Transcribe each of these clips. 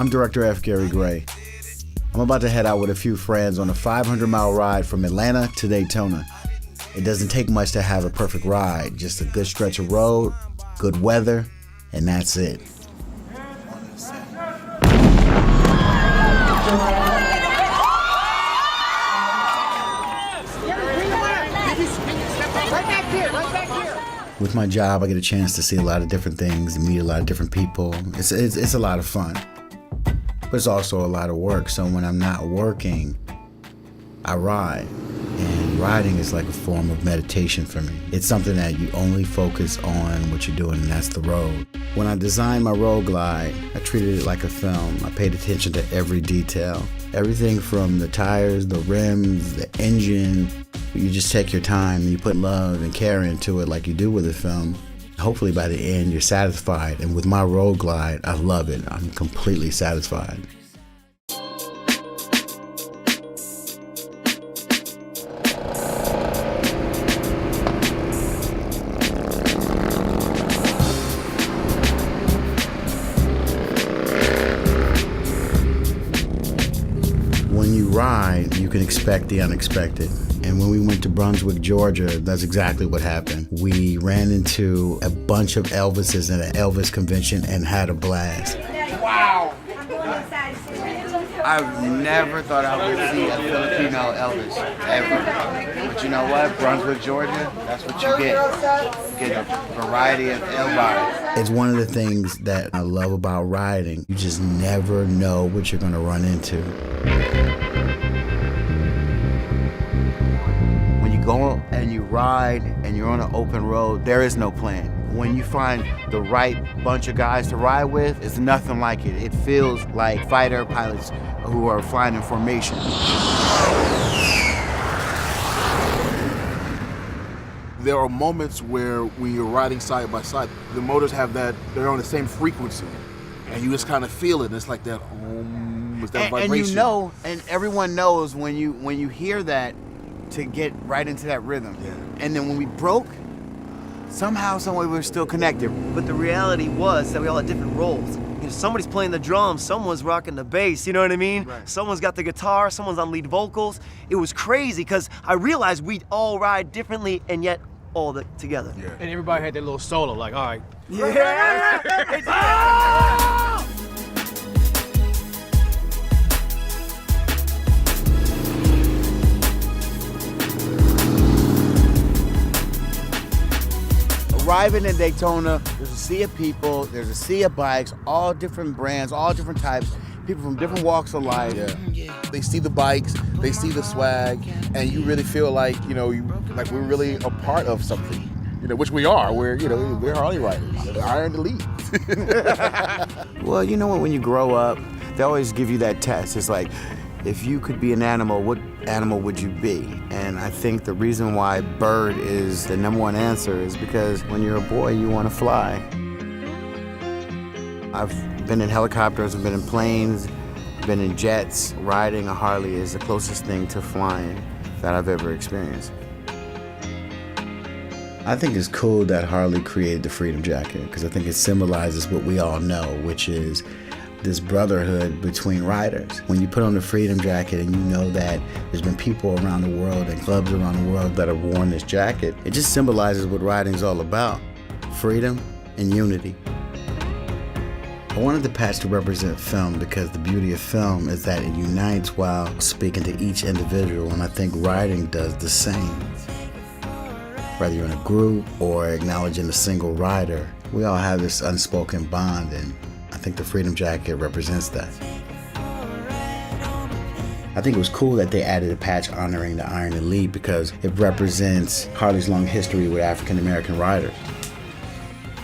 I'm Director F. Gary Gray. I'm about to head out with a few friends on a 500-mile ride from Atlanta to Daytona. It doesn't take much to have a perfect ride, just a good stretch of road, good weather, and that's it. With my job, I get a chance to see a lot of different things and meet a lot of different people. It's a lot of fun, but it's also a lot of work. So when I'm not working, I ride. And riding is like a form of meditation for me. It's something that you only focus on what you're doing, and that's the road. When I designed my road glide, I treated it like a film. I paid attention to every detail. Everything from the tires, the rims, the engine. You just take your time and you put love and care into it like you do with a film. Hopefully by the end you're satisfied. And with my road glide, I love it. I'm completely satisfied. When you ride, you can expect the unexpected. And when we went to Brunswick, Georgia, that's exactly what happened. We ran into a bunch of Elvises at an Elvis convention and had a blast. Wow! I've never thought I would see a Filipino Elvis, ever. But you know what? Brunswick, Georgia, that's what you get. You get a variety of Elvis. It's one of the things that I love about riding. You just never know what you're gonna run into. Go and you ride and you're on an open road, there is no plan. When you find the right bunch of guys to ride with, it's nothing like it. It feels like fighter pilots who are flying in formation. There are moments where when you're riding side by side, the motors have that, they're on the same frequency. And you just kind of feel it. It's like that, it's that vibration. And you know, and everyone knows when you hear that, to get right into that rhythm. Yeah. And then when we broke, somehow, some way we were still connected. But the reality was that we all had different roles. You know, somebody's playing the drums, someone's rocking the bass, you know what I mean? Right. Someone's got the guitar, someone's on lead vocals. It was crazy because I realized we'd all ride differently and yet all together. Yeah. And everybody had their little solo, like, all right. Arriving in Daytona, there's a sea of people, there's a sea of bikes, all different brands, all different types, people from different walks of life. Yeah. They see the bikes, they see the swag, and you really feel like, you know, like we're really a part of something. You know, which we are. We're Harley riders. The Iron Elite. Well, you know what, when you grow up, they always give you that test. It's like, if you could be an animal, what animal would you be? And I think the reason why bird is the #1 answer is because when you're a boy, you want to fly. I've been in helicopters, I've been in planes, been in jets. Riding a Harley is the closest thing to flying that I've ever experienced. I think it's cool that Harley created the Freedom Jacket because I think it symbolizes what we all know, which is this brotherhood between riders. When you put on the Freedom Jacket and you know that there's been people around the world and clubs around the world that have worn this jacket, it just symbolizes what riding's all about, freedom and unity. I wanted the patch to represent film because the beauty of film is that it unites while speaking to each individual, and I think riding does the same. Whether you're in a group or acknowledging a single rider, we all have this unspoken bond, and I think the Freedom Jacket represents that. I think it was cool that they added a patch honoring the Iron Elite because it represents Harley's long history with African American riders.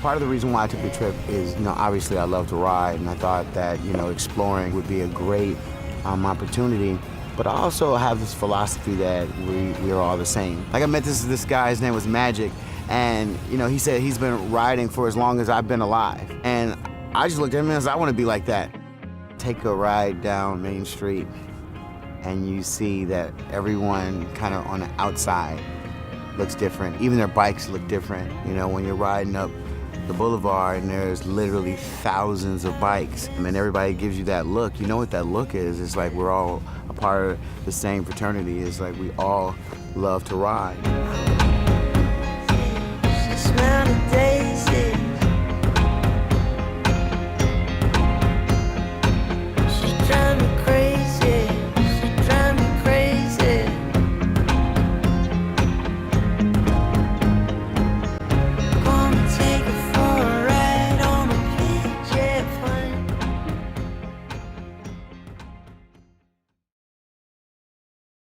Part of the reason why I took the trip is, obviously I love to ride, and I thought that, exploring would be a great opportunity. But I also have this philosophy that we are all the same. Like I met this guy, his name was Magic, and he said he's been riding for as long as I've been alive. And I just looked at him and said, I want to be like that. Take a ride down Main Street and you see that everyone kind of on the outside looks different. Even their bikes look different. When you're riding up the boulevard and there's literally thousands of bikes. And everybody gives you that look. You know what that look is? It's like we're all a part of the same fraternity. It's like we all love to ride. She smelled a